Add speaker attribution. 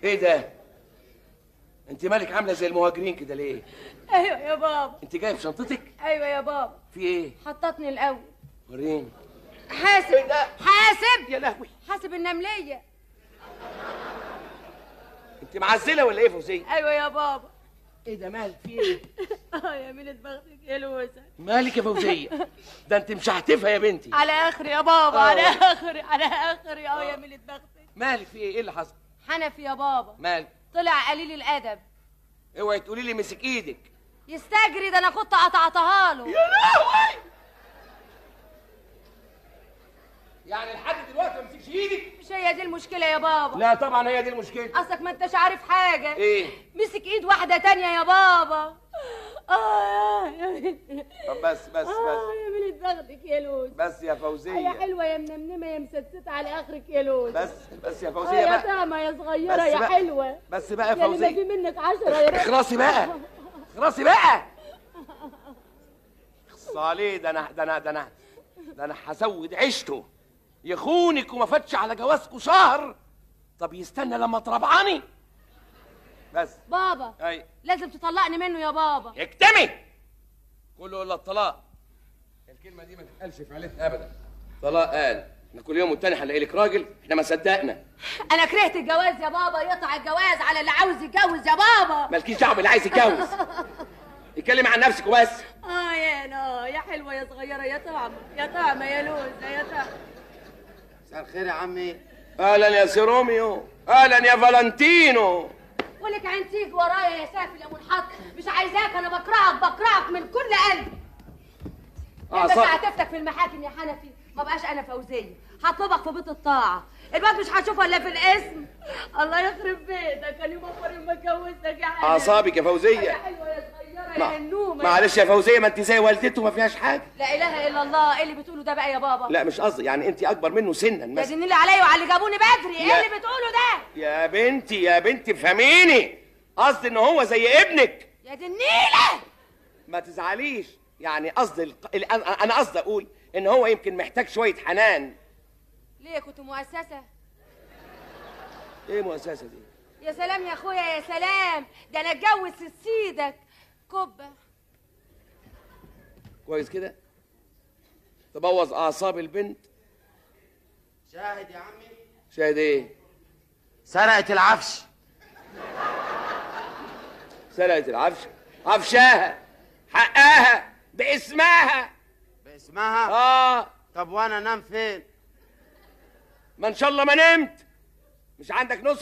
Speaker 1: ايه ده؟ انت مالك عامله زي المهاجرين كده ليه؟
Speaker 2: ايوه يا بابا.
Speaker 1: انت جايه في شنطتك؟
Speaker 2: ايوه يا بابا.
Speaker 1: في ايه؟
Speaker 2: حطتني الاول.
Speaker 1: وريني.
Speaker 2: حاسب.
Speaker 1: ايه ده؟
Speaker 2: حاسب
Speaker 1: يا لهوي.
Speaker 2: حاسب النمليه.
Speaker 1: انت معزله ولا ايه فوزيه؟
Speaker 2: ايوه يا بابا.
Speaker 1: ايه ده مالك في ايه؟
Speaker 2: يا ميلة بختك يا لوسة.
Speaker 1: مالك يا فوزيه؟ ده انت مشحتفه يا بنتي.
Speaker 2: على اخري يا بابا، على اخري على اخري. يا ميلة بختك.
Speaker 1: مالك في ايه؟ ايه اللي حصل؟
Speaker 2: حنفي يا بابا.
Speaker 1: مالك؟
Speaker 2: طلع قليل الادب.
Speaker 1: اوعي تقولي لي مسك ايدك.
Speaker 2: يستجري، ده انا كنت قطعتها له.
Speaker 1: يا لهوي. يعني لحد دلوقتي ما مسكش ايدك؟
Speaker 2: مش هي دي المشكله يا بابا.
Speaker 1: لا طبعا هي دي المشكله.
Speaker 2: اصلك ما انتش عارف حاجه.
Speaker 1: ايه؟
Speaker 2: مسك ايد واحده تانية يا بابا. يا
Speaker 1: طب بس
Speaker 2: يا ميلة بختك يا لوز.
Speaker 1: بس يا فوزيه.
Speaker 2: يا حلوه يا منمنمه يا مسدسه على اخرك يا لوز.
Speaker 1: بس يا فوزيه
Speaker 2: يا
Speaker 1: بقى.
Speaker 2: طعمه يا صغيره
Speaker 1: بس
Speaker 2: يا
Speaker 1: بقى.
Speaker 2: حلوه.
Speaker 1: بس بقى يا
Speaker 2: يا اللي ما
Speaker 1: فوزيه.
Speaker 2: في منك 10 يا رب.
Speaker 1: اخرسي بقى. اخرسي بقى. اخص عليه. ده انا هسود عيشته. يخونك وما فاتش على جوازكوا شهر. طب يستنى لما تربعني. بس.
Speaker 2: بابا.
Speaker 1: اي.
Speaker 2: لازم تطلقني منه يا بابا.
Speaker 1: اكتمي. كله الا الطلاق. الكلمه دي ما تتقالش في عيلتنا ابدا. طلاق قال. احنا كل يوم والتاني هنلاقي لك راجل. احنا ما صدقنا.
Speaker 2: انا كرهت الجواز يا بابا. يقطع الجواز على اللي عاوز يتجوز يا بابا.
Speaker 1: مالكيش دعوه باللي عايز يتجوز. اتكلم عن نفسك وبس.
Speaker 2: يا حلوه يا صغيره يا طعمه يا طعمه يا لوزه يا طعمه.
Speaker 3: مساء الخير يا عمي.
Speaker 1: اهلا يا سيروميو. اهلا يا فالنتينو.
Speaker 2: ولك عين تيجي ورايا يا سافل يا منحط. مش عايزاك، انا بكرهك من كل قلبي. بس هتفتك في المحاكم يا حنفي. ما بقاش انا فوزيه. هطلبك في بيت الطاعه. الواد مش هشوفه الا في الاسم. الله يخرب بيتك. انا مفر ما اتجوزتك يا حنفي.
Speaker 1: اعصابك يا فوزيه.
Speaker 2: يا حلوه يا صغيره يا هنومه.
Speaker 1: معلش يا فوزيه، ما انت زي والدته ما فيهاش حاجه.
Speaker 2: لا اله الا الله. ايه اللي بتقوله ده بقى يا بابا؟
Speaker 1: لا مش قصدي، يعني انت اكبر منه سنا
Speaker 2: يا
Speaker 1: مثلا.
Speaker 2: دين اللي عليا وعلى اللي جابوني بدري. ايه اللي بتقوله ده؟
Speaker 1: يا بنتي فهميني. قصدي ان هو زي ابنك.
Speaker 2: يا دي النيله.
Speaker 1: ما تزعليش. يعني قصدي انا قصدي اقول ان هو يمكن محتاج شويه حنان.
Speaker 2: ليه كنت مؤسسه؟
Speaker 1: ايه مؤسسه دي؟
Speaker 2: يا سلام يا اخويا يا سلام. ده انا اتجوز سيدك كبه.
Speaker 1: كويس كده. تبوظ اعصاب البنت.
Speaker 3: شاهد يا عمي.
Speaker 1: شاهد ايه؟
Speaker 3: سرقت العفش.
Speaker 1: سرقت العفش. عفشاها. حقها. باسمها.
Speaker 3: باسمها؟ طب وانا انام فين؟
Speaker 1: ما ان شاء الله ما نمت. مش عندك نسخه